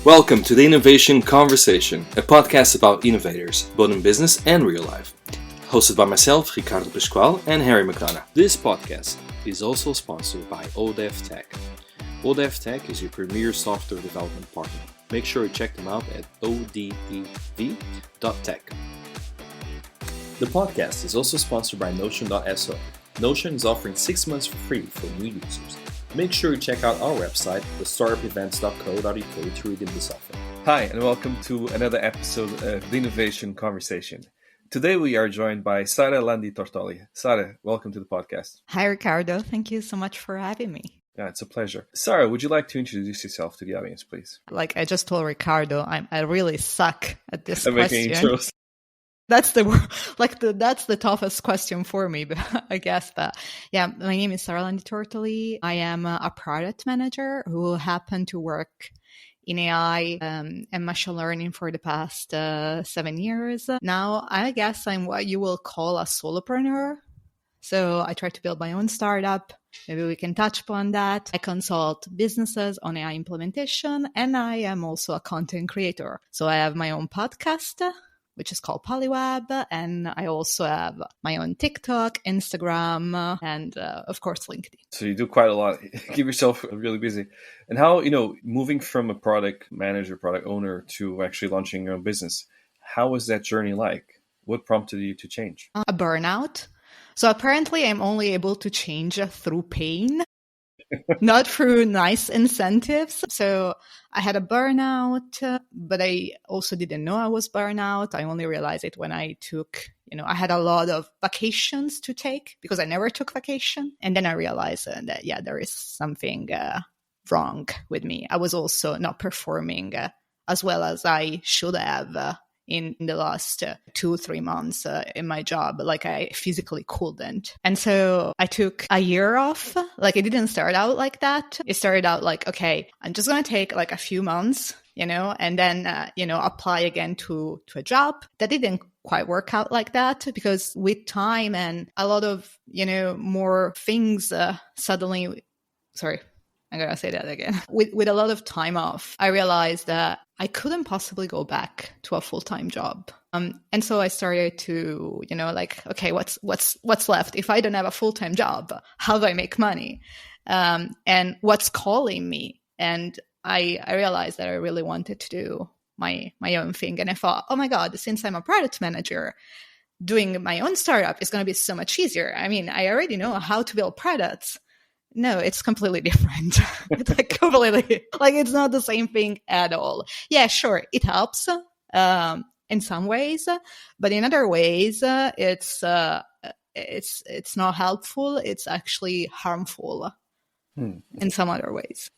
Welcome to the Innovation Conversation, a podcast about innovators, both in business and real life. Hosted by myself, Ricardo Pascual, and Harry McDonough. This podcast is also sponsored by ODEF Tech. ODEF Tech is your premier software development partner. Make sure you check them out at odev.tech. The podcast is also sponsored by Notion.so. Notion is offering 6 months for free for new users. Make sure you check out our website, thestartupevents.co.uk, to redeem this offer. Hi, and welcome to another episode of the Innovation Conversation. Today we are joined by Sara Landi Tortoli. Sara, welcome to the podcast. Hi, Ricardo. Thank you so much for having me. Yeah, it's a pleasure. Sara, would you like to introduce yourself to the audience, please? Like I just told Ricardo, I really suck at this I'm question. making intros. That's the toughest question for me, I guess. But yeah, my name is Sara Landi Tortoli. I am a product manager who happened to work in AI and machine learning for the past 7 years. Now, I guess I'm what you will call a solopreneur. So I try to build my own startup. Maybe we can touch upon that. I consult businesses on AI implementation, and I am also a content creator. So I have my own podcast, which is called Polyweb. And I also have my own TikTok, Instagram, and of course, LinkedIn. So you do quite a lot. Keep yourself really busy. And how, moving from a product manager, product owner to actually launching your own business, how was that journey like? What prompted you to change? A burnout. So apparently I'm only able to change through pain. Not through nice incentives. So I had a burnout, but I also didn't know I was burnout. I only realized it when I took, I had a lot of vacations to take because I never took vacation. And then I realized that, there is something wrong with me. I was also not performing as well as I should have in the last 2-3 months in my job. Like I physically couldn't. And so I took a year off. Like it didn't start out like that. It started out like, okay, I'm just going to take like a few months, and then, apply again to a job. That didn't quite work out like that because with time and a lot of, more things suddenly, sorry, I'm going to say that again. With a lot of time off, I realized that I couldn't possibly go back to a full-time job. And so I started to, okay, what's left? If I don't have a full-time job, how do I make money? And what's calling me? And I realized that I really wanted to do my own thing. And I thought, oh my God, since I'm a product manager, doing my own startup is going to be so much easier. I mean, I already know how to build products. No, it's completely different. It's like completely, like it's not the same thing at all. Yeah, sure, it helps in some ways, but in other ways, it's not helpful. It's actually harmful in some other ways.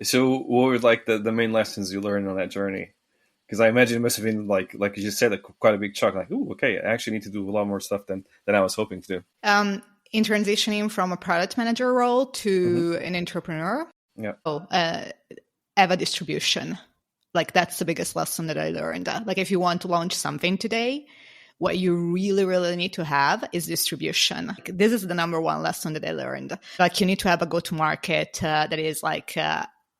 So, what were like the main lessons you learned on that journey? Because I imagine it must have been like you just said, quite a big shock. Like, ooh, okay, I actually need to do a lot more stuff than I was hoping to do. In transitioning from a product manager role to an entrepreneur, have a distribution. Like that's the biggest lesson that I learned. Like if you want to launch something today, what you really, really need to have is distribution. Like, this is the number one lesson that I learned. Like you need to have a go-to-market that is like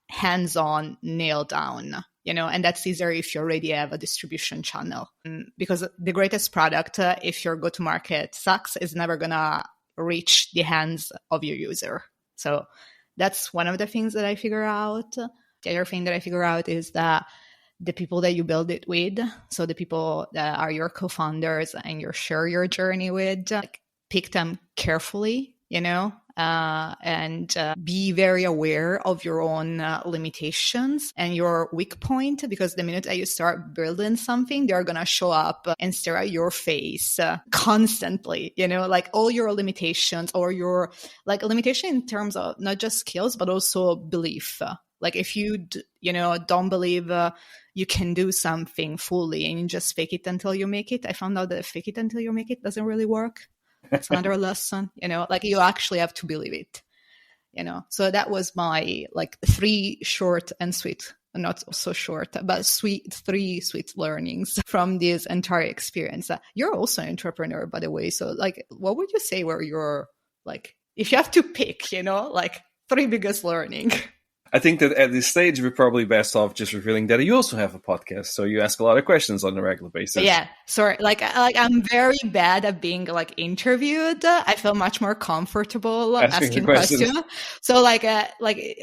hands-on, nailed down. And that's easier if you already have a distribution channel. Because the greatest product, if your go-to-market sucks, is never going to reach the hands of your user. So that's one of the things that I figure out. The other thing that I figure out is that the people that you build it with, so the people that are your co-founders and you share your journey with, pick them carefully, and be very aware of your own limitations and your weak point, because the minute that you start building something, they're going to show up and stare at your face constantly, like all your limitations or your like limitation in terms of not just skills, but also belief. Like if you, don't believe you can do something fully and you just fake it until you make it. I found out that fake it until you make it doesn't really work. It's another lesson, like you actually have to believe it, So that was my 3 short and sweet, not so short, but three sweet learnings from this entire experience. You're also an entrepreneur, by the way. So what would you say were your, if you have to pick, 3 biggest learning? I think that at this stage, we're probably best off just revealing that you also have a podcast. So you ask a lot of questions on a regular basis. Yeah, sorry. Like I'm very bad at being like interviewed. I feel much more comfortable asking questions. So like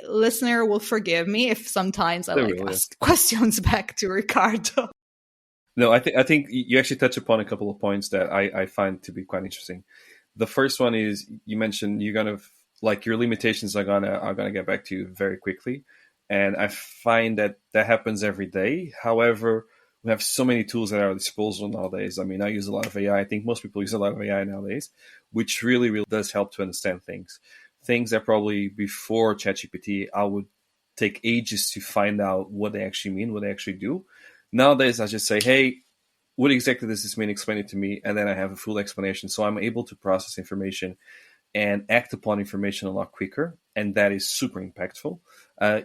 listener will forgive me if sometimes I ask questions back to Ricardo. No, I think you actually touch upon a couple of points that I find to be quite interesting. The first one is you mentioned you're gonna like your limitations are gonna get back to you very quickly, and I find that happens every day. However, we have so many tools at our disposal nowadays. I mean, I use a lot of AI. I think most people use a lot of AI nowadays, which really, really does help to understand things. Things that probably before ChatGPT, I would take ages to find out what they actually mean, what they actually do. Nowadays, I just say, hey, what exactly does this mean? Explain it to me. And then I have a full explanation. So I'm able to process information and act upon information a lot quicker. And that is super impactful.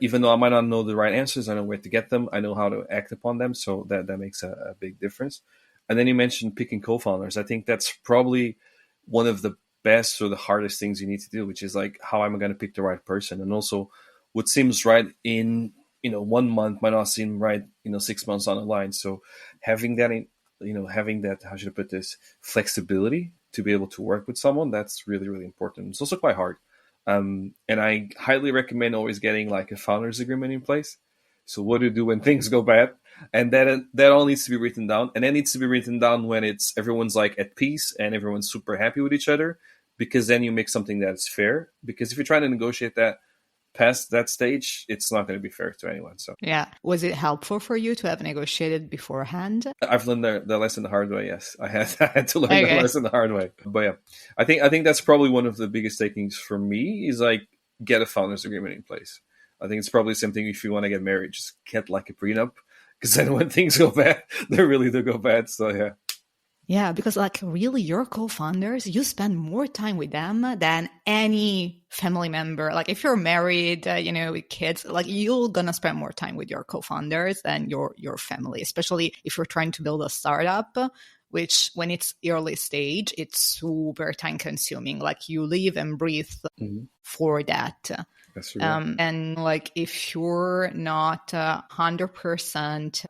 Even though I might not know the right answers, I know where to get them. I know how to act upon them. So that makes a big difference. And then you mentioned picking co-founders. I think that's probably one of the best or the hardest things you need to do, which is like, how am I going to pick the right person? And also what seems right in 1 month might not seem right 6 months on the line. So having that how should I put this, flexibility to be able to work with someone, that's really, really important. It's also quite hard. And I highly recommend always getting like a founder's agreement in place. So what do you do when things go bad? And that all needs to be written down. And that needs to be written down when everyone's like at peace and everyone's super happy with each other, because then you make something that's fair. Because if you're trying to negotiate that past that stage, it's not going to be fair to anyone. So yeah, was it helpful for you to have negotiated beforehand? I've learned the lesson the hard way. Yes, I had to learn the lesson the hard way. But yeah, I think that's probably one of the biggest takings for me is like get a founder's agreement in place. I think it's probably the same thing if you want to get married, just get like a prenup, because then when things go bad, they really do go bad. So yeah. Yeah, because like really your co-founders, you spend more time with them than any family member. Like if you're married, with kids, like you're going to spend more time with your co-founders than your family, especially if you're trying to build a startup, which when it's early stage, it's super time consuming. Like you live and breathe for that. That's true. And like if you're not 100%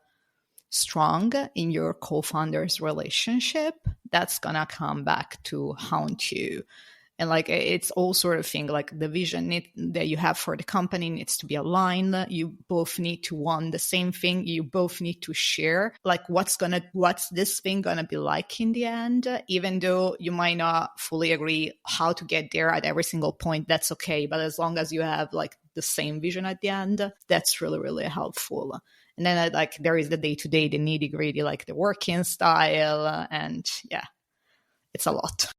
strong in your co-founder's relationship, that's gonna come back to haunt you. And like it's all sort of thing, like the vision that you have for the company needs to be aligned. You both need to want the same thing. You both need to share like what's this thing gonna be like in the end. Even though you might not fully agree how to get there at every single point, that's okay. But as long as you have like the same vision at the end, that's really, really helpful. And then like there is the day-to-day, the nitty-gritty, like the working style. And yeah, it's a lot.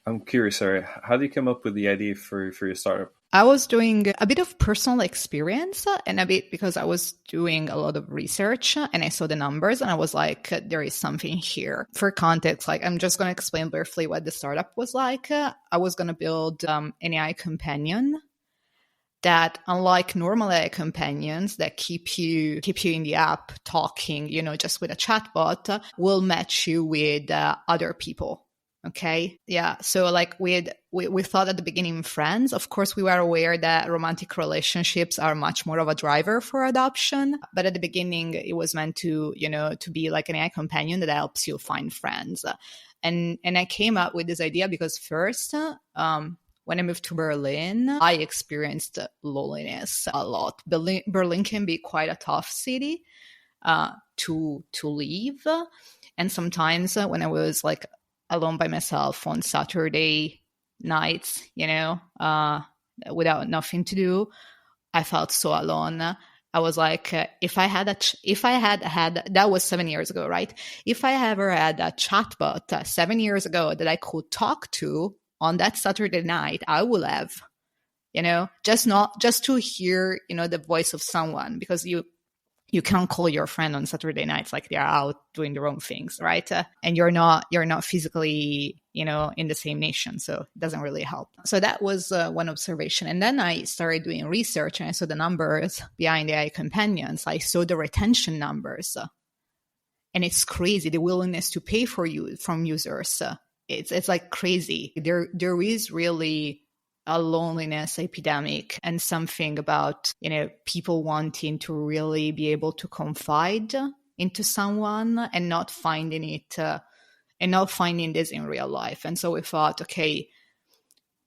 I'm curious, Sarah, how did you come up with the idea for your startup? I was doing a bit of personal experience and a bit because I was doing a lot of research and I saw the numbers and I was like, there is something here. For context, like I'm just going to explain briefly what the startup was like. I was going to build an AI companion that, unlike normal AI companions that keep you in the app talking, just with a chatbot, will match you with other people. Okay. Yeah. So like we thought at the beginning friends. Of course, we were aware that romantic relationships are much more of a driver for adoption. But at the beginning, it was meant to be like an AI companion that helps you find friends. And I came up with this idea because first, when I moved to Berlin, I experienced loneliness a lot. Berlin can be quite a tough city to live. And sometimes when I was like alone by myself on Saturday nights, without nothing to do, I felt so alone. I was like, if I had that was 7 years ago, right? If I ever had a chatbot 7 years ago that I could talk to on that Saturday night, I would have, just to hear, the voice of someone, because you can't call your friend on Saturday nights, like they're out doing their own things, right? And you're not physically, in the same nation. So it doesn't really help. So that was one observation. And then I started doing research and I saw the numbers behind the AI companions. I saw the retention numbers. And it's crazy, the willingness to pay for you from users. It's like crazy. There is really a loneliness epidemic and something about, people wanting to really be able to confide into someone and not finding it and not finding this in real life. And so we thought, okay,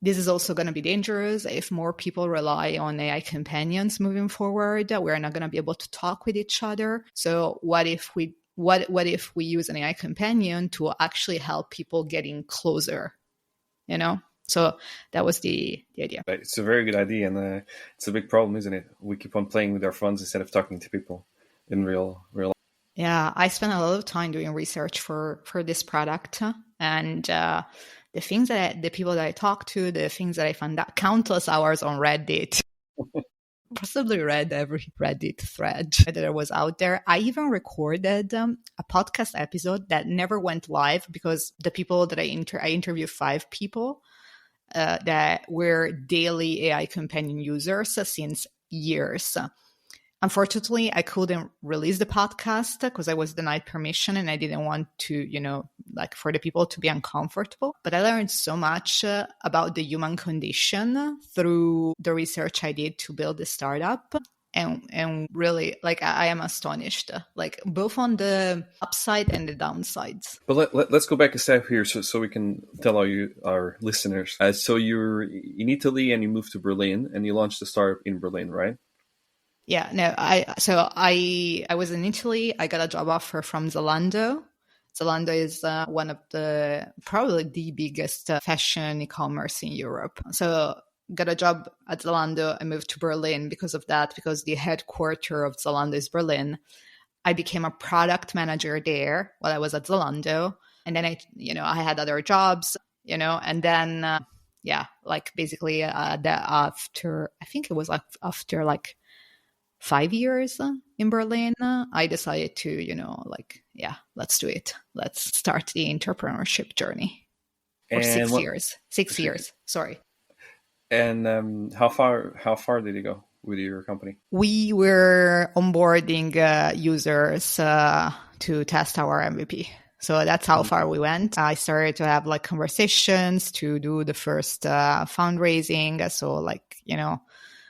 this is also going to be dangerous if more people rely on AI companions moving forward. We're not going to be able to talk with each other. So what if we use an AI companion to actually help people getting closer? So that was the idea. But it's a very good idea, and it's a big problem, isn't it? We keep on playing with our phones instead of talking to people in real life. Yeah, I spent a lot of time doing research for this product, and the people that I talked to, the things that I found out, countless hours on Reddit. Possibly read every Reddit thread that was out there. I even recorded a podcast episode that never went live because the people that I interviewed 5 people that were daily AI companion users since years. Unfortunately, I couldn't release the podcast because I was denied permission and I didn't want to, for the people to be uncomfortable. But I learned so much about the human condition through the research I did to build the startup. And really, I am astonished, both on the upside and the downsides. But let's go back a step here so we can tell our listeners. So you're in Italy and you moved to Berlin and you launched the startup in Berlin, right? Yeah, no, I was in Italy. I got a job offer from Zalando. Zalando is one of probably the biggest fashion e-commerce in Europe. So got a job at Zalando. I moved to Berlin because of that, because the headquarters of Zalando is Berlin. I became a product manager there while I was at Zalando. And then I had other jobs, and then, basically after 5 years in Berlin, I decided to, let's do it. Let's start the entrepreneurship journey. For 6 years. 6 years, sorry. And how far did you go with your company? We were onboarding users to test our MVP. So that's how far we went. I started to have conversations to do the first fundraising. So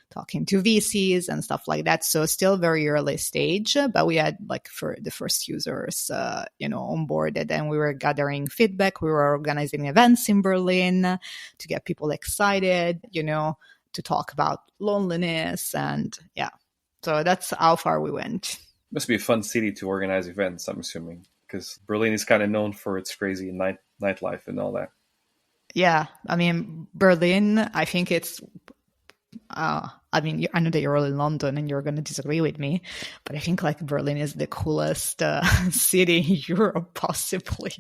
talking to VCs and stuff like that. So still very early stage, but we had for the first users, onboarded, and we were gathering feedback. We were organizing events in Berlin to get people excited, to talk about loneliness. And yeah, so that's how far we went. Must be a fun city to organize events, I'm assuming, because Berlin is kind of known for its crazy nightlife and all that. Yeah. I mean, Berlin, I think it's, I know that you're all in London and you're going to disagree with me, but I think Berlin is the coolest city in Europe, possibly.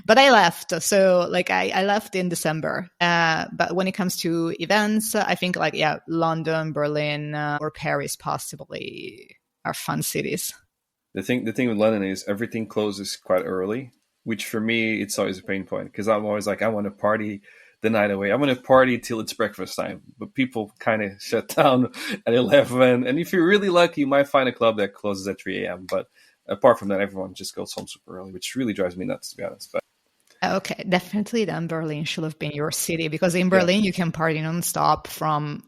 But I left. So I left in December. But when it comes to events, I think London, Berlin, or Paris possibly are fun cities. The thing with London is everything closes quite early, which for me, it's always a pain point because I'm always I want to party the night away. I'm going to party till it's breakfast time, but people kind of shut down at 11. And if you're really lucky, you might find a club that closes at 3 a.m. But apart from that, everyone just goes home super early, which really drives me nuts, to be honest. But okay, definitely then Berlin should have been your city, because in Berlin you can party nonstop from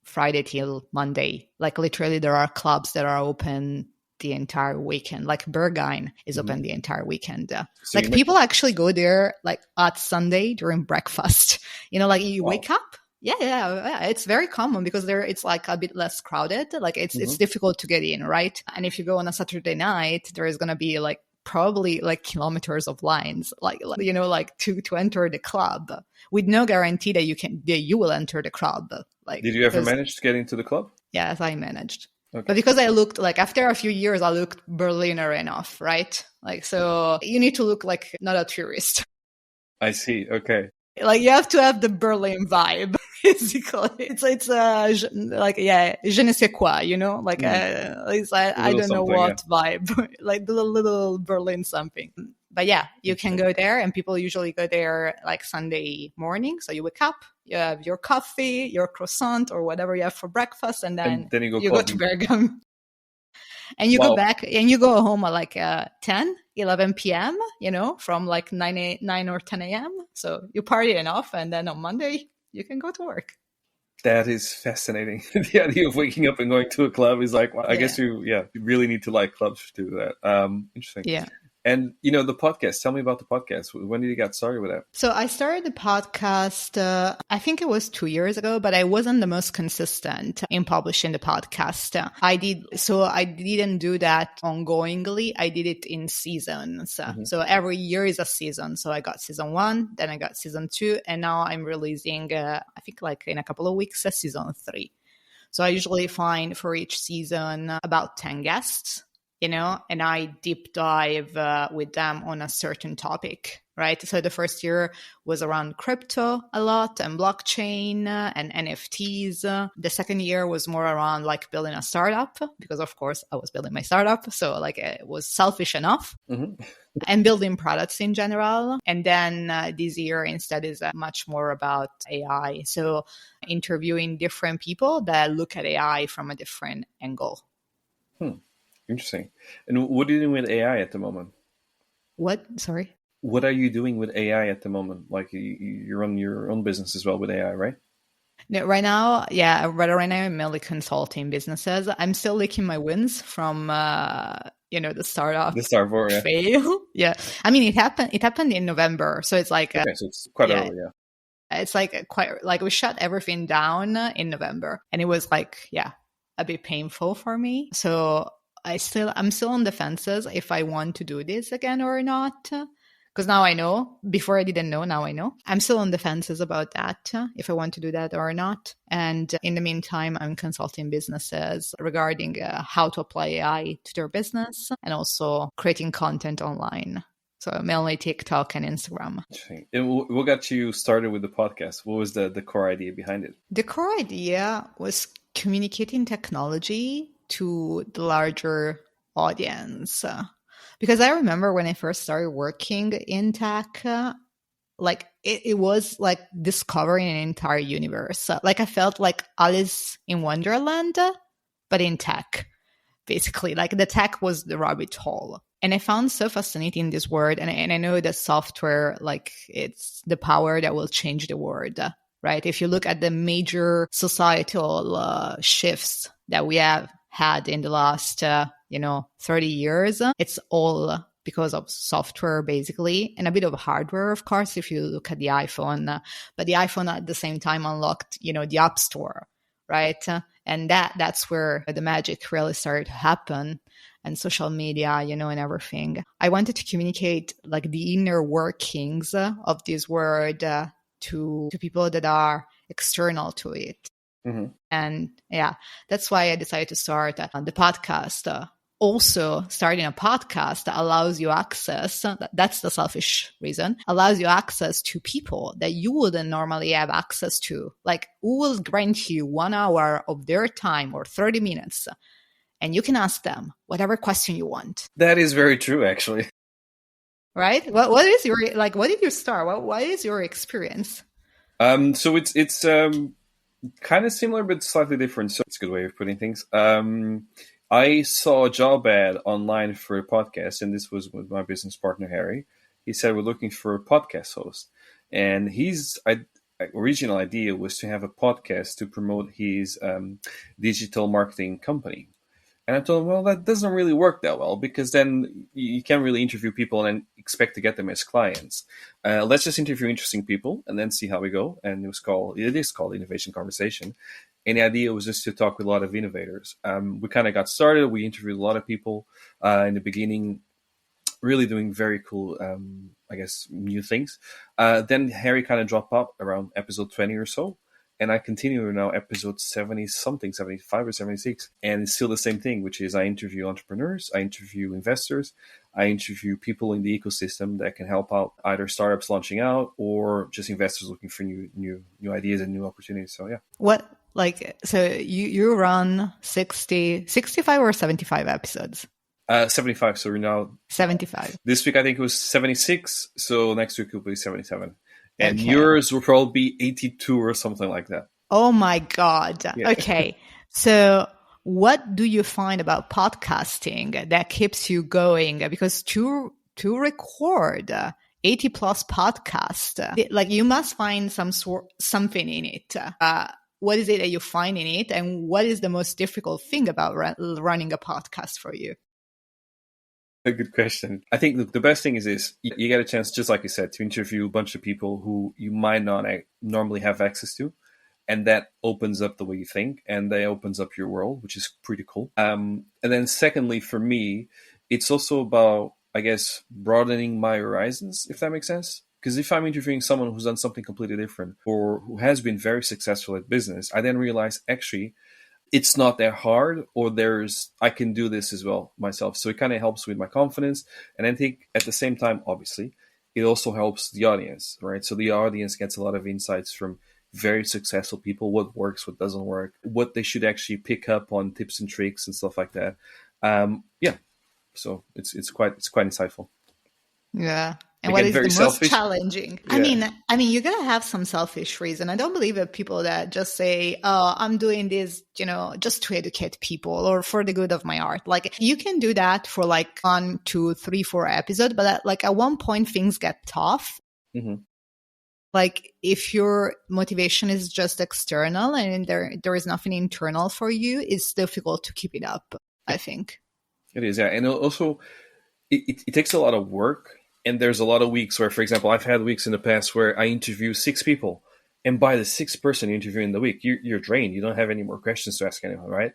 Friday till Monday. Literally there are clubs that are open the entire weekend. Berghain is open the entire weekend. So people actually go there at Sunday during breakfast. You wake up. Yeah. It's very common because it's a bit less crowded. It's difficult to get in, right? And if you go on a Saturday night, there is going to be probably kilometers of lines, to enter the club with no guarantee that you will enter the club. Did you ever manage to get into the club? Yes, I managed. Okay. But because I looked after a few years, I looked Berliner enough, right? So you need to look not a tourist. I see. Okay. You have to have the Berlin vibe, basically. It's je ne sais quoi, I don't know what vibe, the little Berlin something. But yeah, you can go there, and people usually go there Sunday morning. So you wake up, you have your coffee, your croissant, or whatever you have for breakfast, and then you go to Bergamo. And you go back, and you go home at 10, 11 p.m., from 9 or 10 a.m. So you party enough, and then on Monday, you can go to work. That is fascinating. The idea of waking up and going to a club is like, well, I guess you really need to like clubs to do that. Interesting. Yeah. And, the podcast, tell me about the podcast. When did you get started with that? So I started the podcast, I think it was 2 years ago, but I wasn't the most consistent in publishing the podcast. I didn't do that ongoingly. I did it in seasons. So every year is a season. So I got season 1, then I got season 2, and now I'm releasing, I think like in a couple of weeks, season 3. So I usually find for each season about 10 guests, and I deep dive with them on a certain topic, right? So the first year was around crypto a lot and blockchain and NFTs. The second year was more around like building a startup because, of course, I was building my startup. So like it was selfish enough. And building products in general. And then this year instead is much more about AI. So interviewing different people that look at AI from a different angle. Interesting. And what are you doing with AI at the moment? What? Sorry? What are you doing with AI at the moment? Like you run your own business as well with AI, right? No, right now I'm mainly consulting businesses. I'm still licking my wins from the startup fail. Yeah. I mean, it happened in November. So it's like okay, so it's quite early, It's like quite like we shut everything down in November, and it was like a bit painful for me. So I'm still on the fences if I want to do this again or not. Because now I know. Before I didn't know, now I know. I'm still on the fences about that, if I want to do that or not. And in the meantime, I'm consulting businesses regarding how to apply AI to their business and also creating content online. So mainly TikTok and Instagram. And what got you started with the podcast? What was the core idea behind it? The core idea was communicating technology to the larger audience. Because I remember when I first started working in tech, like it was like discovering an entire universe. Like I felt like Alice in Wonderland, but in tech, basically. Like the tech was the rabbit hole. And I found so fascinating this word. And I know that software, like it's the power that will change the world, right? If you look at the major societal shifts that we have had in the last, 30 years, it's all because of software, basically, and a bit of hardware, of course, if you look at the iPhone. But the iPhone at the same time unlocked, the App Store, right? And that's where the magic really started to happen. And social media, and everything. I wanted to communicate like the inner workings of this word to people that are external to it. And that's why I decided to start the podcast. Also, starting a podcast allows you access, that's the selfish reason, allows you access to people that you wouldn't normally have access to. Like, who will grant you 1 hour of their time or 30 minutes? And you can ask them whatever question you want. That is very true, actually. Right? What is your, like, what did you start? What is your experience? So it's kind of similar, but slightly different. So it's a good way of putting things. I saw a job ad online for a podcast, and this was with my business partner, Harry. He said, we're looking for a podcast host. And his original idea was to have a podcast to promote his digital marketing company. And I told him, well, that doesn't really work that well, because then you can't really interview people and expect to get them as clients. Let's just interview interesting people and then see how we go. And it is called Innovation Conversation. And the idea was just to talk with a lot of innovators. We kind of got started. We interviewed a lot of people in the beginning, really doing very cool, new things. Then Harry kind of dropped up around episode 20 or so. And I continue now episode 70-something, 75 or 76. And it's still the same thing, which is I interview entrepreneurs, I interview investors, I interview people in the ecosystem that can help out either startups launching out or just investors looking for new ideas and new opportunities. So, yeah. So you run 65 or 75 episodes? 75. So we're now 75. This week, I think it was 76. So next week will be 77. And yours will probably be 82 or something like that. Oh my God. Yeah. Okay. So what do you find about podcasting that keeps you going? Because to record 80 plus podcasts, like you must find something in it. what is it that you find in it? And what is the most difficult thing about running a podcast for you? A good question. I think the best thing is this. You get a chance, just like you said, to interview a bunch of people who you might not normally have access to. And that opens up the way you think, and that opens up your world, which is pretty cool. And then secondly, for me, it's also about, I guess, broadening my horizons, if that makes sense. Because if I'm interviewing someone who's done something completely different or who has been very successful at business, I then realize, actually, it's not that hard, or I can do this as well myself. So it kind of helps with my confidence. And I think at the same time, obviously, it also helps the audience, right? So the audience gets a lot of insights from very successful people, what works, what doesn't work, what they should actually pick up on, tips and tricks and stuff like that. So it's quite insightful. Yeah. And what is the most challenging? Yeah. I mean, you're going to have some selfish reason. I don't believe that people that just say, oh, I'm doing this, just to educate people or for the good of my art. Like, you can do that for like 1, 2, 3, 4 episodes, but at one point things get tough. Mm-hmm. Like, if your motivation is just external and there is nothing internal for you, it's difficult to keep it up, I think. It is, yeah. And also, it takes a lot of work. And there's a lot of weeks where, for example, I've had weeks in the past where I interview 6 people. And by the 6th person you interview in the week, you're drained. You don't have any more questions to ask anyone, right?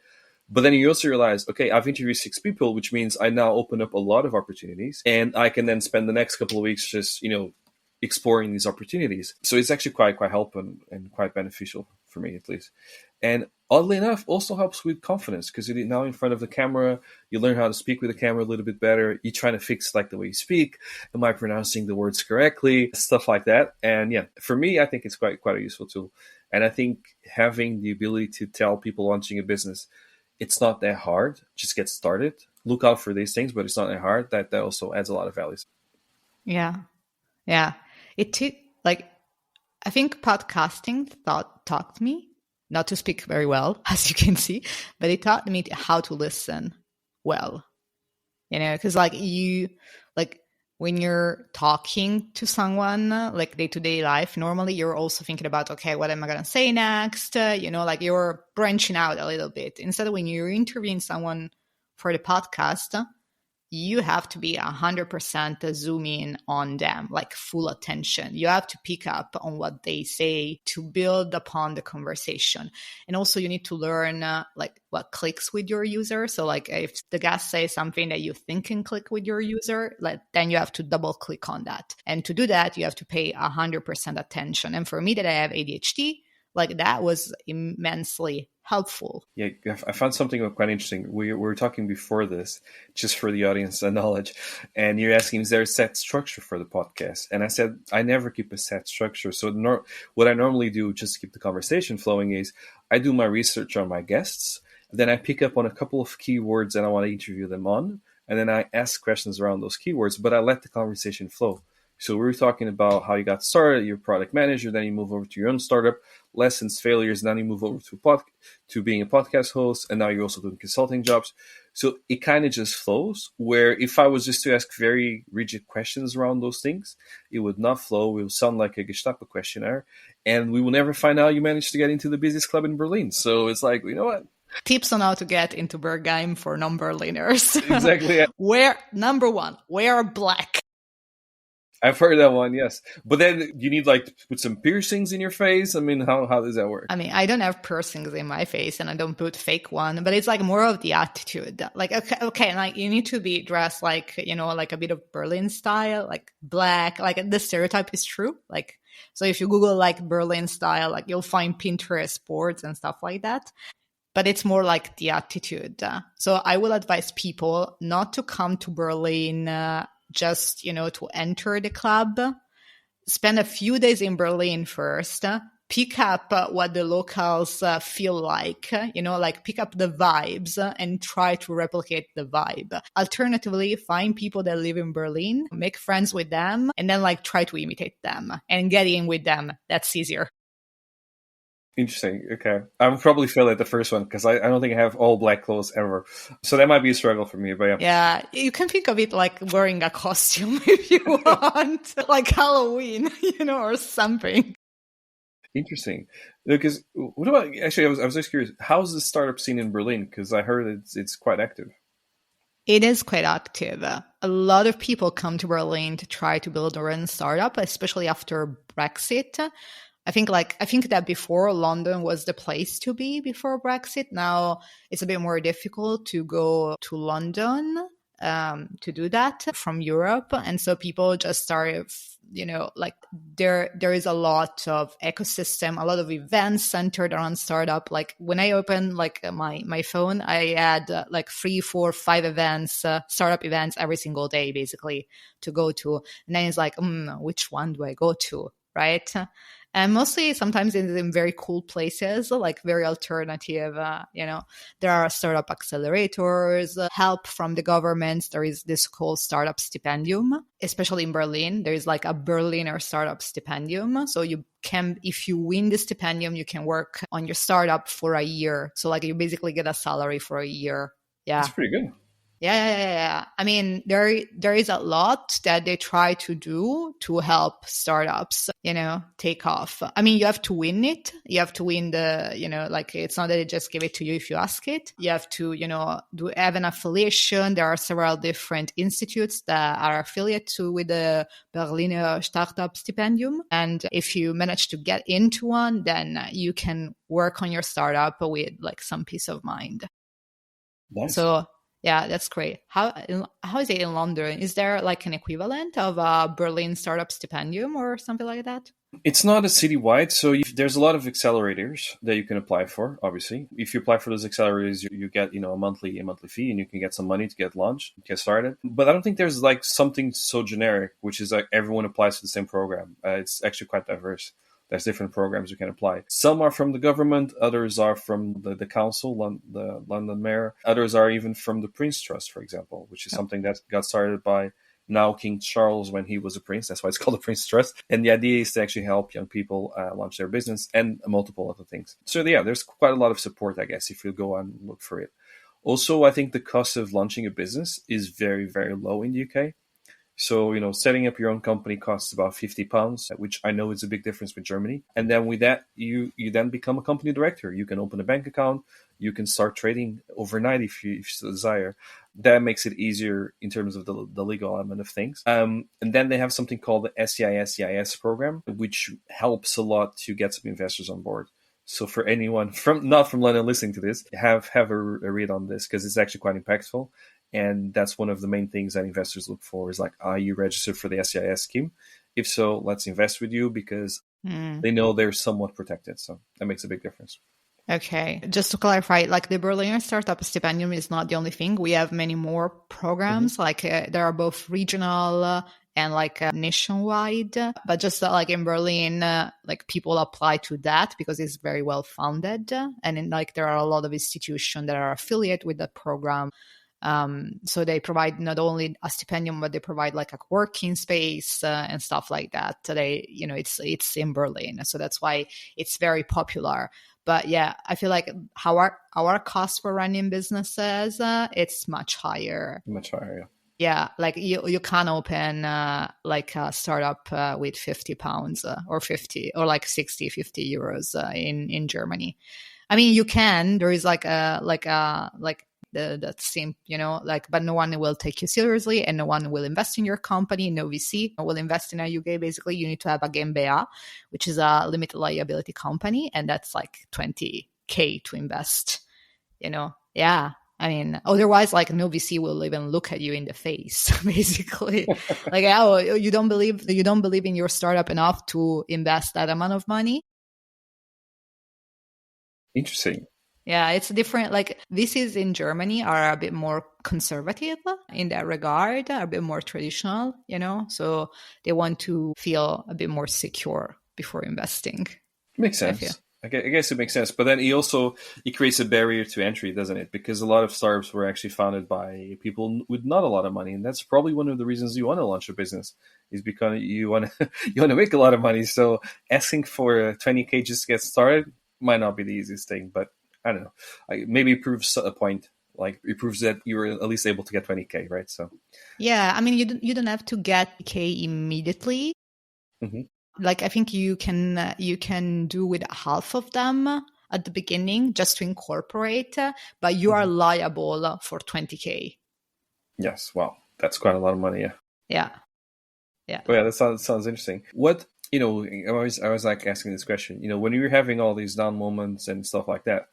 But then you also realize, okay, I've interviewed 6 people, which means I now open up a lot of opportunities. And I can then spend the next couple of weeks just, exploring these opportunities. So it's actually quite helpful and quite beneficial for me, at least. And oddly enough, also helps with confidence, because you're now in front of the camera. You learn how to speak with the camera a little bit better. You're trying to fix like the way you speak. Am I pronouncing the words correctly? Stuff like that. And yeah, for me, I think it's quite a useful tool. And I think having the ability to tell people launching a business, it's not that hard. Just get started. Look out for these things, but it's not that hard. That also adds a lot of value. Yeah. Yeah. I think podcasting taught me not to speak very well, as you can see, but it taught me how to listen well, because when you're talking to someone, like day-to-day life, normally you're also thinking about, okay, what am I going to say next? You're branching out a little bit. Instead, when you're interviewing someone for the podcast, you have to be 100% zoom in on them, like full attention. You have to pick up on what they say to build upon the conversation. And also you need to learn what clicks with your user. So like if the guest says something that you think can click with your user, then you have to double click on that. And to do that, you have to pay 100% attention. And for me that I have ADHD, that was immensely helpful. Yeah, I found something quite interesting. We were talking before this, just for the audience knowledge, and you're asking, is there a set structure for the podcast? And I said, I never keep a set structure. So what I normally do, just to keep the conversation flowing, is I do my research on my guests, then I pick up on a couple of keywords that I want to interview them on, and then I ask questions around those keywords, but I let the conversation flow. So we were talking about how you got started, you're a product manager, then you move over to your own startup, lessons, failures, then you move over to being a podcast host, and now you're also doing consulting jobs. So it kind of just flows, where if I was just to ask very rigid questions around those things, it would not flow. It would sound like a Gestapo questionnaire, and we will never find out you managed to get into the business club in Berlin. So it's like, you know what? Tips on how to get into Bergheim for non-Berliners. Exactly. Number 1, wear black. I've heard that one, yes. But then you need to put some piercings in your face. I mean, how does that work? I mean, I don't have piercings in my face and I don't put fake one, but it's more of the attitude. Okay, you need to be dressed a bit of Berlin style, black, the stereotype is true. So if you Google Berlin style, you'll find Pinterest boards and stuff like that. But it's more the attitude. So I will advise people not to come to Berlin just, to enter the club. Spend a few days in Berlin first. Pick up what the locals feel like, pick up the vibes and try to replicate the vibe. Alternatively, find people that live in Berlin, make friends with them, and then try to imitate them and get in with them. That's easier. Interesting. Okay. I would probably fail at the first one because I don't think I have all black clothes ever. So that might be a struggle for me, but yeah. Yeah. You can think of it like wearing a costume if you want, like Halloween, or something. Interesting. Because what about actually? I was just curious. How's the startup scene in Berlin? Because I heard it's quite active. It is quite active. A lot of people come to Berlin to try to build their own startup, especially after Brexit. I think that before London was the place to be before Brexit. Now it's a bit more difficult to go to London to do that from Europe, and so people just started. Like there is a lot of ecosystem, a lot of events centered around startup. Like when I open like my phone, I add like 3, 4, 5 events, startup events every single day, basically to go to. And then it's like, which one do I go to, right? And mostly sometimes it's in very cool places, like very alternative. There are startup accelerators, help from the governments. There is this called startup stipendium, especially in Berlin. There is like a Berliner startup stipendium. So you can, if you win the stipendium, you can work on your startup for a year. So like you basically get a salary for a year. That's Yeah. pretty good. Yeah. I mean, there is a lot that they try to do to help startups, take off. I mean, you have to win it. You have to win like it's not that they just give it to you if you ask it. You have to, have an affiliation. There are several different institutes that are affiliated with the Berliner Startup Stipendium. And if you manage to get into one, then you can work on your startup with like some peace of mind. Nice. So yeah, that's great. How is it in London? Is there like an equivalent of a Berlin Startup Stipendium or something like that? It's not a citywide, so there's a lot of accelerators that you can apply for. Obviously, if you apply for those accelerators, you get a monthly fee, and you can get some money to get launched, get started. But I don't think there's like something so generic, which is like everyone applies to the same program. It's actually quite diverse. There's different programs you can apply. Some are from the government, others are from the council, the London mayor. Others are even from the Prince Trust, for example, which is something that got started by now King Charles when he was a prince. That's why it's called the Prince Trust. And the idea is to actually help young people launch their business and multiple other things. So yeah, there's quite a lot of support, I guess, if you go and look for it. Also, I think the cost of launching a business is very, very low in the UK. So, setting up your own company costs about £50, which I know is a big difference with Germany. And then with that, you then become a company director. You can open a bank account. You can start trading overnight if you so desire. That makes it easier in terms of the legal element of things. And then they have something called the SEIS program, which helps a lot to get some investors on board. So for anyone not from London listening to this, have a read on this because it's actually quite impactful. And that's one of the main things that investors look for is like, are you registered for the SEIS scheme? If so, let's invest with you because they know they're somewhat protected. So that makes a big difference. Okay. Just to clarify, like the Berliner Startup Stipendium is not the only thing. We have many more programs. Like there are both regional and like nationwide. But just like in Berlin, like people apply to that because it's very well funded. And like there are a lot of institutions that are affiliated with the program. So they provide not only a stipendium, but they provide like a working space and stuff like that. It's in Berlin, so that's why it's very popular. But yeah, I feel like our cost for running businesses, it's much higher. Much higher, yeah. Yeah, like you can open like a startup with £50 or 50 or like 50 euros in Germany. I mean, you can. There is that seem, but no one will take you seriously and no one will invest in your company. No VC will invest in a UK. Basically, you need to have a GmbH, which is a limited liability company. And that's like 20K to invest, Yeah. I mean, otherwise, like no VC will even look at you in the face, basically. Like, oh, you don't believe in your startup enough to invest that amount of money. Interesting. Yeah, it's different. Like VCs in Germany are a bit more conservative in that regard, are a bit more traditional, so they want to feel a bit more secure before investing. Makes sense. I guess it makes sense. But then it creates a barrier to entry, doesn't it? Because a lot of startups were actually founded by people with not a lot of money. And that's probably one of the reasons you want to launch a business is because you want to make a lot of money. So asking for 20K just to get started might not be the easiest thing, but I don't know. Maybe it proves a point. Like it proves that you were at least able to get 20K, right? So yeah, I mean, you don't have to get K immediately. Like, I think you can do with half of them at the beginning just to incorporate, but you are liable for 20K. Yes. Wow. That's quite a lot of money. Yeah. Yeah. Yeah. Oh, yeah. That sounds interesting. What, I was like asking this question, when you were having all these down moments and stuff like that,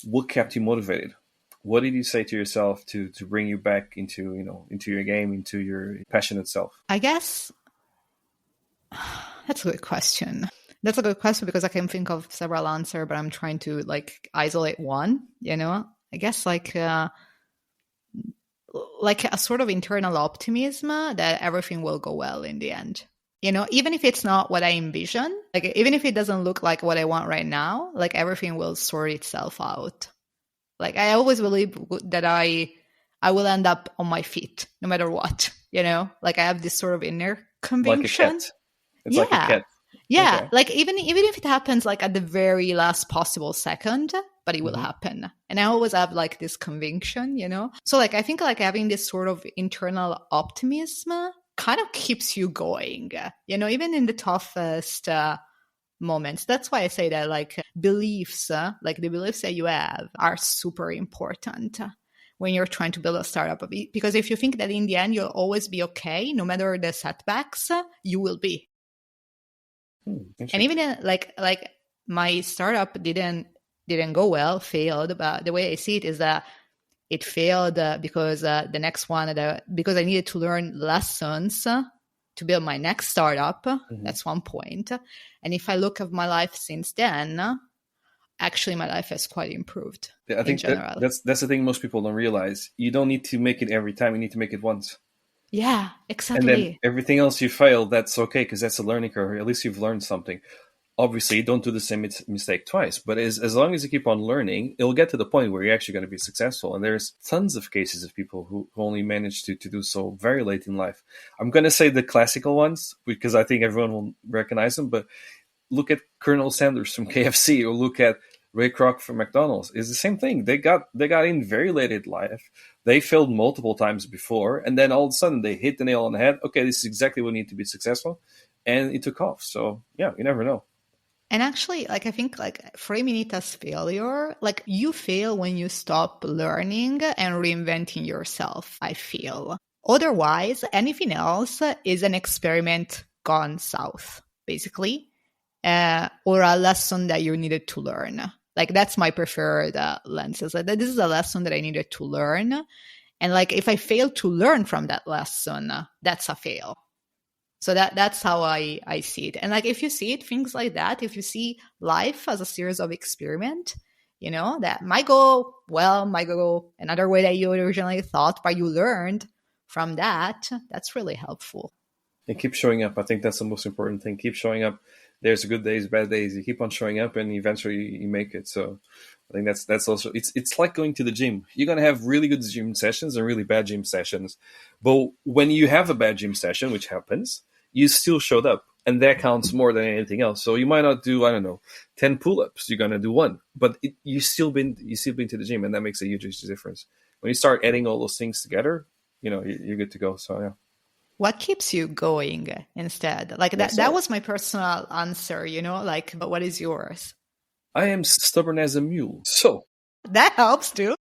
what kept you motivated? What did you say to yourself to bring you back into your game, into your passionate self? I guess that's a good question. That's a good question because I can think of several answers, but I'm trying to like isolate one, I guess like a sort of internal optimism that everything will go well in the end. Even if it's not what I envision, like even if it doesn't look like what I want right now, like everything will sort itself out. Like I always believe that I will end up on my feet no matter what, like I have this sort of inner conviction. Like a cat. It's like a cat. Yeah. Okay. Like even if it happens like at the very last possible second, but it will happen. And I always have like this conviction, So like I think like having this sort of internal optimism kind of keeps you going, even in the toughest moments. That's why I say that like beliefs, like the beliefs that you have are super important when you're trying to build a startup. Because if you think that in the end you'll always be okay, no matter the setbacks, you will be. And even like my startup didn't go well, failed. But the way I see it is that it failed because the next one, because I needed to learn lessons to build my next startup. That's one point. And if I look at my life since then, actually my life has quite improved. Yeah, I think that's the thing most people don't realize. You don't need to make it every time. You need to make it once. Yeah, exactly. And then everything else you fail, that's okay, because that's a learning curve. At least you've learned something. Obviously, don't do the same mistake twice. But as long as you keep on learning, it'll get to the point where you're actually going to be successful. And there's tons of cases of people who only manage to do so very late in life. I'm going to say the classical ones, because I think everyone will recognize them. But look at Colonel Sanders from KFC, or look at Ray Kroc from McDonald's. It's the same thing. They got in very late in life. They failed multiple times before, and then all of a sudden they hit the nail on the head. Okay, this is exactly what we need to be successful, and it took off. So yeah, you never know. And actually, like I think like framing it as failure, like you fail when you stop learning and reinventing yourself, I feel. Otherwise, anything else is an experiment gone south, basically, or a lesson that you needed to learn. Like that's my preferred lenses. Like, this is a lesson that I needed to learn. And like if I fail to learn from that lesson, that's a fail. So that's how I see it. And like if you see it, things like that, if you see life as a series of experiment, that might go well, might go another way that you originally thought, but you learned from that, that's really helpful. And keep showing up. I think that's the most important thing. Keep showing up. There's good days, bad days. You keep on showing up, and eventually you make it. So I think that's also it's like going to the gym. You're gonna have really good gym sessions and really bad gym sessions, but when you have a bad gym session, which happens, you still showed up, and that counts more than anything else. So you might not do 10 pull-ups. You're gonna do one, but you still been to the gym, and that makes a huge difference. When you start adding all those things together, you're good to go. So yeah. What keeps you going instead? Like that was my personal answer, like, but what is yours? I am stubborn as a mule. So that helps too.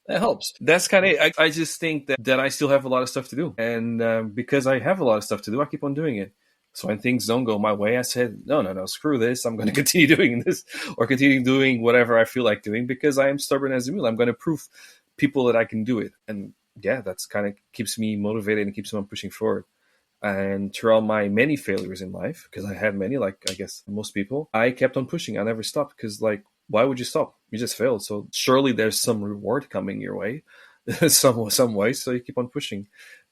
That helps. That's kind of, I just think that I still have a lot of stuff to do. And because I have a lot of stuff to do, I keep on doing it. So when things don't go my way, I said, no, screw this. I'm going to continue doing this, or continue doing whatever I feel like doing, because I am stubborn as a mule. I'm going to prove people that I can do it. And yeah, that's kind of keeps me motivated and keeps me on pushing forward. And throughout my many failures in life, because I had many, like I guess most people, I kept on pushing. I never stopped, because like, why would you stop? You just failed. So surely there's some reward coming your way, some way. So you keep on pushing,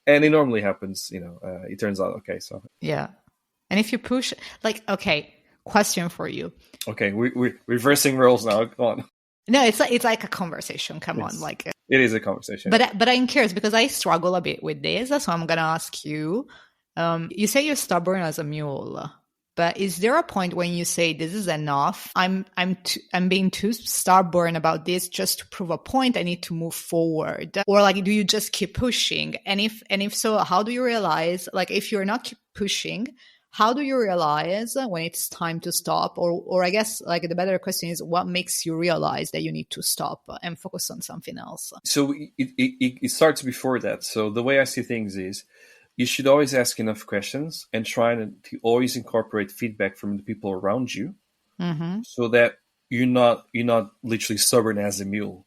and it normally happens. It turns out okay. So yeah, and if you push, like, okay, question for you. Okay, we're reversing roles now. Go on. No, it's like a conversation. Come on, like it is a conversation. But I'm curious, because I struggle a bit with this, so I'm gonna ask you. You say you're stubborn as a mule, but is there a point when you say this is enough? I'm being too stubborn about this just to prove a point. I need to move forward, or like, do you just keep pushing? And if so, how do you realize, like, if you're not keep pushing, how do you realize when it's time to stop? Or I guess like the better question is, what makes you realize that you need to stop and focus on something else? So it starts before that. So the way I see things is you should always ask enough questions and try to always incorporate feedback from the people around you, Mm-hmm. so that you're not literally stubborn as a mule.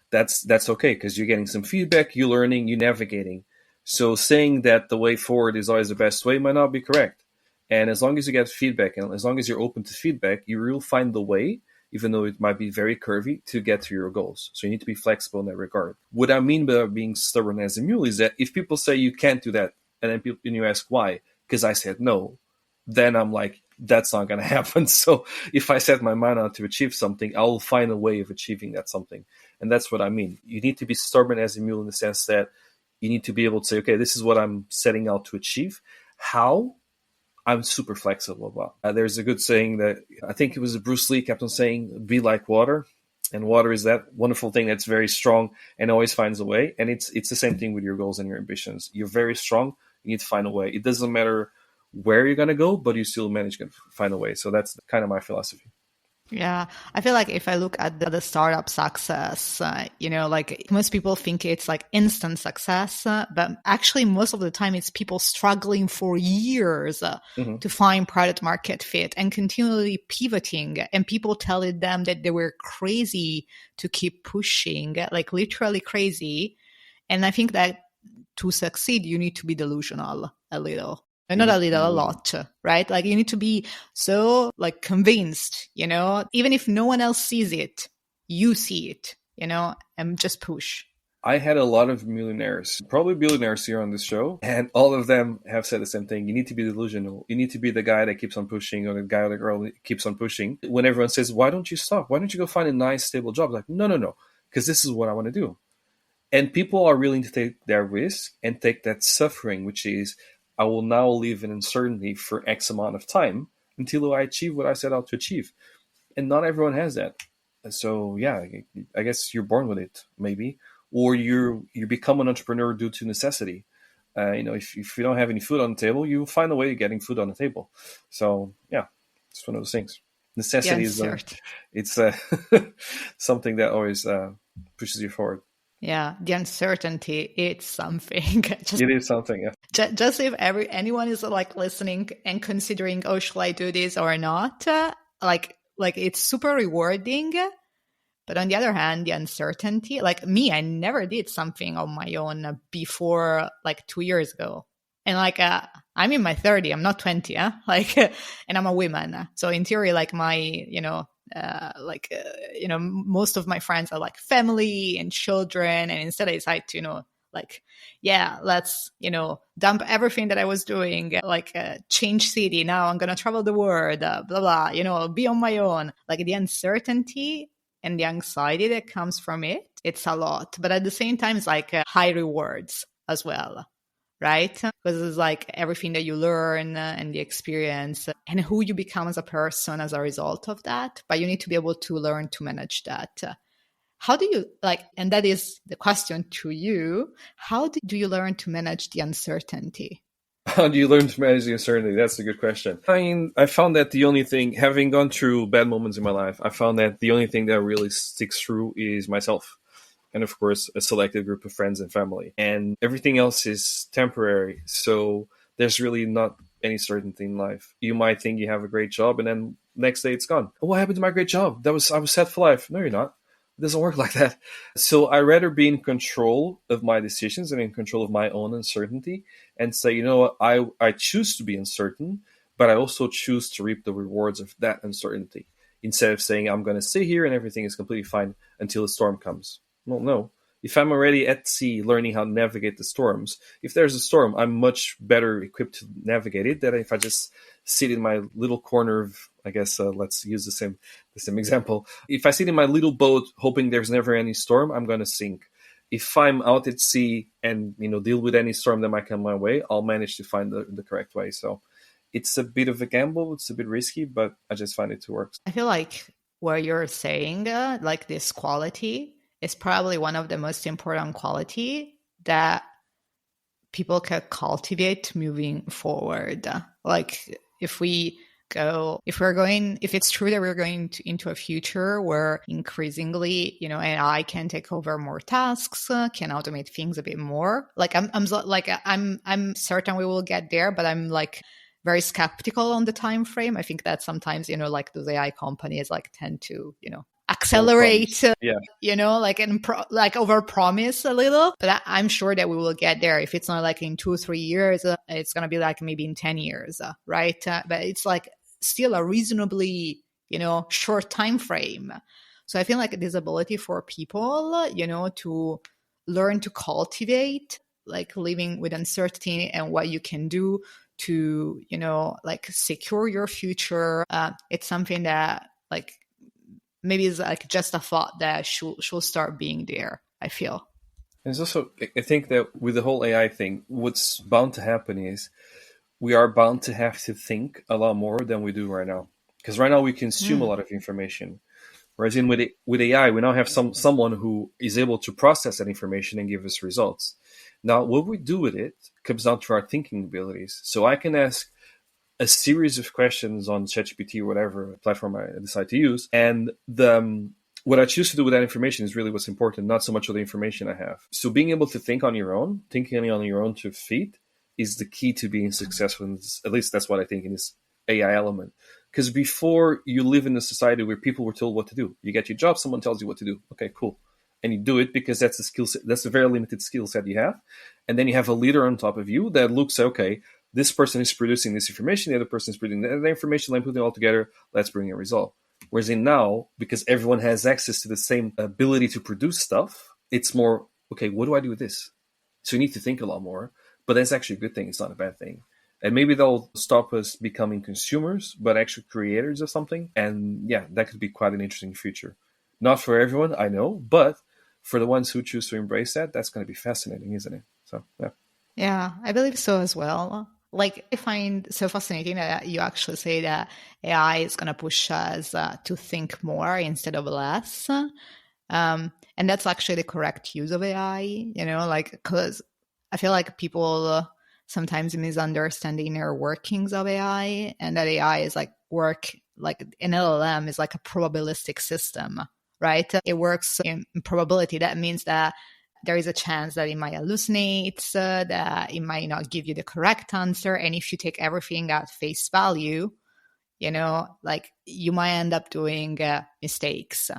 That's okay, because you're getting some feedback, you're learning, you're navigating. So saying that the way forward is always the best way might not be correct. And as long as you get feedback and as long as you're open to feedback, you will find the way, even though it might be very curvy, to get to your goals. So you need to be flexible in that regard. What I mean by being stubborn as a mule is that if people say you can't do that, and then and you ask why, because I said no, then I'm like, that's not going to happen. So if I set my mind out to achieve something, I will find a way of achieving that something. And that's what I mean. You need to be stubborn as a mule in the sense that you need to be able to say, okay, this is what I'm setting out to achieve. How? I'm super flexible about. There's a good saying that I think it was Bruce Lee kept on saying, be like water. And water is that wonderful thing that's very strong and always finds a way. And it's the same thing with your goals and your ambitions. You're very strong. You need to find a way. It doesn't matter where you're going to go, but you still manage to find a way. So that's kind of my philosophy. Yeah, I feel like if I look at the startup success, like most people think it's like instant success, but actually most of the time it's people struggling for years to find product market fit and continually pivoting, and people telling them that they were crazy to keep pushing, like literally crazy. And I think that to succeed, you need to be delusional a little. Not a little, a lot, right? Like you need to be so like convinced, even if no one else sees it, you see it, and just push. I had a lot of millionaires, probably billionaires here on this show, and all of them have said the same thing. You need to be delusional. You need to be the guy that keeps on pushing, or the guy or the girl that keeps on pushing. When everyone says, why don't you stop? Why don't you go find a nice, stable job? Like, no, because this is what I want to do. And people are willing to take that risk and take that suffering, which is, I will now live in uncertainty for X amount of time until I achieve what I set out to achieve. And not everyone has that. So yeah, I guess you're born with it, maybe. Or you become an entrepreneur due to necessity. If you don't have any food on the table, you find a way of getting food on the table. So yeah, it's one of those things. Necessity is it's something that always pushes you forward. Yeah, the uncertainty, it's something. It is something, yeah. Just if anyone is like listening and considering, oh, should I do this or not? Like it's super rewarding. But on the other hand, the uncertainty, like me, I never did something on my own before like 2 years ago. And like, I'm in my 30s, I'm not 20, and I'm a woman. So in theory, like my, most of my friends are like family and children. And instead I decided to, let's, dump everything that I was doing, change city. Now I'm going to travel the world, blah, blah, be on my own. Like the uncertainty and the anxiety that comes from it, it's a lot. But at the same time, it's like high rewards as well. Right? Because it's like everything that you learn and the experience and who you become as a person as a result of that. But you need to be able to learn to manage that. How do you and that is the question to you, how do you learn to manage the uncertainty? How do you learn to manage the uncertainty? That's a good question. I mean, I found that the only thing, having gone through bad moments in my life, I found that the only thing that really sticks through is myself. And of course, a selected group of friends and family. And everything else is temporary. So there's really not any certainty in life. You might think you have a great job, and then next day it's gone. Oh, what happened to my great job? I was set for life. No, you're not. It doesn't work like that. So I rather be in control of my decisions and in control of my own uncertainty and say, you know what, I choose to be uncertain, but I also choose to reap the rewards of that uncertainty. Instead of saying, I'm going to stay here and everything is completely fine until the storm comes. Well, no. If I'm already at sea learning how to navigate the storms, if there's a storm, I'm much better equipped to navigate it than if I just sit in my little corner of, I guess, let's use the same example. If I sit in my little boat hoping there's never any storm, I'm going to sink. If I'm out at sea and, deal with any storm that might come my way, I'll manage to find the correct way. So it's a bit of a gamble. It's a bit risky, but I just find it to work. I feel like what you're saying, this quality, is probably one of the most important quality that people can cultivate moving forward. if it's true that we're going into a future where increasingly, AI can take over more tasks, can automate things a bit more. Like I'm certain we will get there, but I'm like very skeptical on the time frame. I think that sometimes, like those AI companies like tend to, accelerate, like over promise a little, but I'm sure that we will get there. If it's not like in 2 or 3 years, it's going to be like maybe in 10 years, right? But it's like still a reasonably, short time frame. So I feel like this ability for people, to learn to cultivate, like living with uncertainty and what you can do to, like secure your future. It's something that like maybe is like just a thought that should start being there, I feel. And it's also, I think that with the whole AI thing, what's bound to happen is we are bound to have to think a lot more than we do right now. Because right now we consume a lot of information. Whereas with AI, we now have someone who is able to process that information and give us results. Now, what we do with it comes down to our thinking abilities. So I can ask a series of questions on ChatGPT or whatever platform I decide to use, and what I choose to do with that information is really what's important, not so much of the information I have. So being able to think on your own, thinking on your own 2 feet, is the key to being successful. At least that's what I think in this AI element. Because before, you live in a society where people were told what to do. You get your job, someone tells you what to do. Okay, cool. And you do it because that's a skill set. That's a very limited skill set you have. And then you have a leader on top of you that looks, okay, this person is producing this information, the other person is producing the information, I'm putting it all together, let's bring a result. Whereas in now, because everyone has access to the same ability to produce stuff, it's more, okay, what do I do with this? So you need to think a lot more, but that's actually a good thing. It's not a bad thing. And maybe they'll stop us becoming consumers, but actually creators of something. And yeah, that could be quite an interesting future. Not for everyone, I know, but for the ones who choose to embrace that, that's going to be fascinating, isn't it? So, yeah. Yeah, I believe so as well. Like, I find so fascinating that you actually say that AI is going to push us to think more instead of less. And that's actually the correct use of AI, like, because I feel like people sometimes misunderstand the inner workings of AI, and that AI is like an LLM is like a probabilistic system, right? It works in probability. That means that there is a chance that it might hallucinate, that it might not give you the correct answer. And if you take everything at face value, like you might end up doing mistakes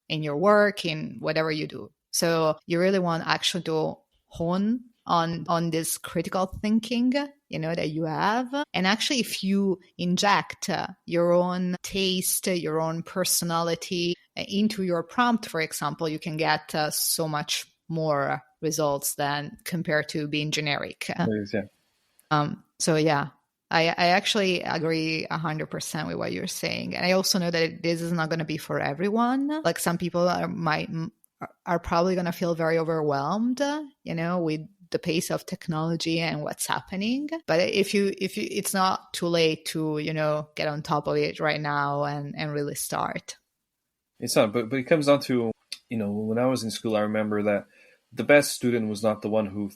in your work, in whatever you do. So you really want actually to hone on this critical thinking, that you have. And actually, if you inject your own taste, your own personality into your prompt, for example, you can get so much more results than compared to being generic. So yeah, I actually agree 100% with what you're saying. And I also know that this is not going to be for everyone. Like some people are probably going to feel very overwhelmed, with the pace of technology and what's happening. But if it's not too late to, get on top of it right now and really start. It's not, but it comes down to, when I was in school, I remember that the best student was not the one who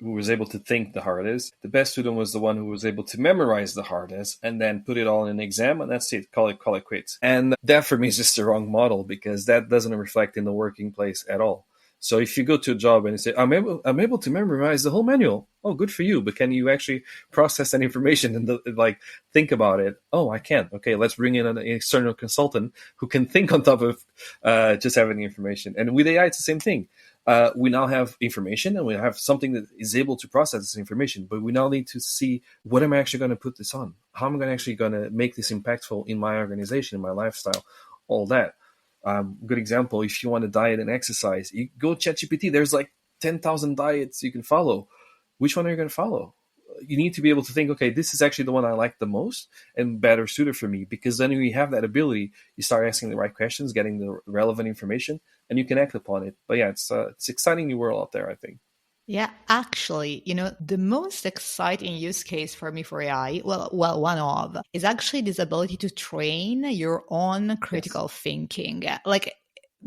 was able to think the hardest. The best student was the one who was able to memorize the hardest and then put it all in an exam, and that's it. Call it quits. And that for me is just the wrong model, because that doesn't reflect in the working place at all. So if you go to a job and you say, I'm able to memorize the whole manual. Oh, good for you. But can you actually process that information and think about it? Oh, I can't. Okay, let's bring in an external consultant who can think on top of just having the information. And with AI, it's the same thing. We now have information and we have something that is able to process this information, but we now need to see, what am I actually going to put this on? How am I actually going to make this impactful in my organization, in my lifestyle, all that. Good example, if you want to diet and exercise, you go ChatGPT, there's like 10,000 diets you can follow. Which one are you going to follow? You need to be able to think, okay, this is actually the one I like the most and better suited for me, because then when you have that ability, you start asking the right questions, getting the relevant information, and you can act upon it. But yeah, it's exciting new world out there, I think. Yeah, actually, the most exciting use case for me for AI, well, one of, is actually this ability to train your own critical thinking. Like,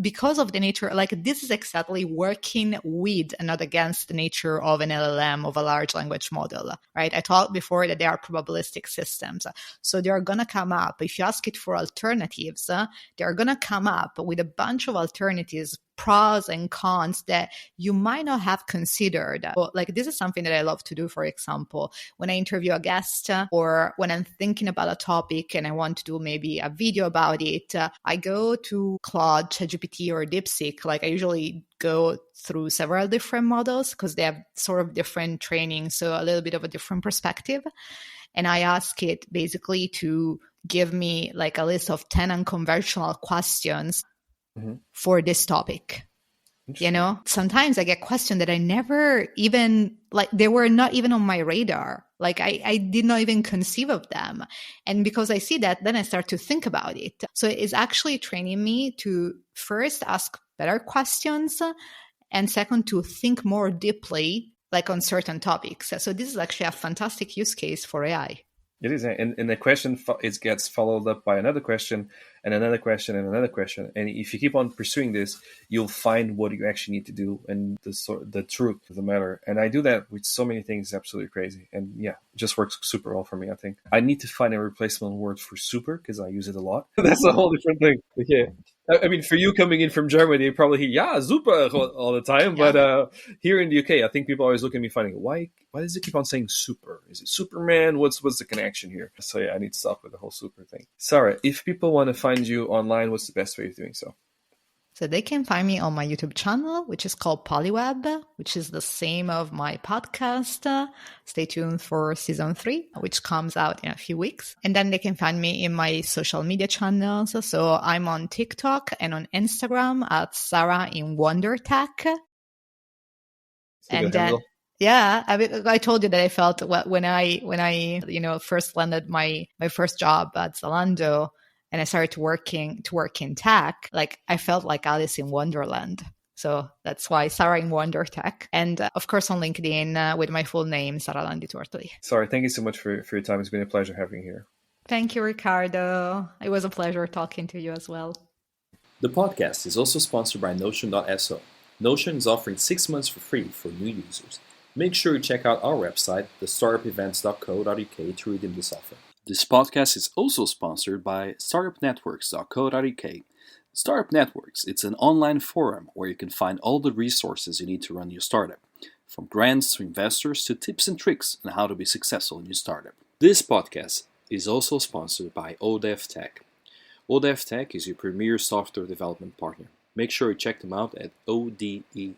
because of the nature, like this is exactly working with and not against the nature of an LLM, of a large language model, right? I talked before that they are probabilistic systems. So they're going to come up, if you ask it for alternatives, they're going to come up with a bunch of alternatives, pros and cons that you might not have considered. Like this is something that I love to do, for example, when I interview a guest or when I'm thinking about a topic and I want to do maybe a video about it, I go to Claude, ChatGPT, or DeepSeek. Like I usually go through several different models because they have sort of different training, so a little bit of a different perspective. And I ask it basically to give me like a list of 10 unconventional questions for this topic. You know, sometimes I get questions that I never even, like, they were not even on my radar. Like I did not even conceive of them. And because I see that, then I start to think about it. So it's actually training me to first ask better questions, and second, to think more deeply, like on certain topics. So this is actually a fantastic use case for AI. It is, and the question it gets followed up by another question and another question and another question. And if you keep on pursuing this, you'll find what you actually need to do and the truth of the matter. And I do that with so many things. It's absolutely crazy. And yeah, it just works super well for me, I think. I need to find a replacement word for super because I use it a lot. That's a whole different thing. Okay. I mean, for you coming in from Germany, you probably hear, yeah, super all the time. Yeah. But here in the UK, I think people always look at me funny. Why does it keep on saying super? Is it Superman? What's the connection here? So yeah, I need to stop with the whole super thing. Sara, if people want to find you online, what's the best way of doing so? So they can find me on my YouTube channel, which is called Polyweb, which is the same of my podcast. Stay tuned for season 3, which comes out in a few weeks. And then they can find me in my social media channels. So I'm on TikTok and on Instagram at Sara in WonderTech. And then, yeah, I told you that I felt when I first landed my first job at Zalando, and I started to work in tech, like I felt like Alice in Wonderland. So that's why Sara in WonderTech. And of course on LinkedIn with my full name, Sara Landi Tortoli. Sara, thank you so much for your time. It's been a pleasure having you here. Thank you, Ricardo. It was a pleasure talking to you as well. The podcast is also sponsored by Notion.so. Notion is offering 6 months for free for new users. Make sure you check out our website, thestartupevents.co.uk, to redeem this offer. This podcast is also sponsored by startupnetworks.co.uk. Startup Networks, it's an online forum where you can find all the resources you need to run your startup, from grants to investors to tips and tricks on how to be successful in your startup. This podcast is also sponsored by ODEV Tech. ODEV Tech is your premier software development partner. Make sure you check them out at odev.tech.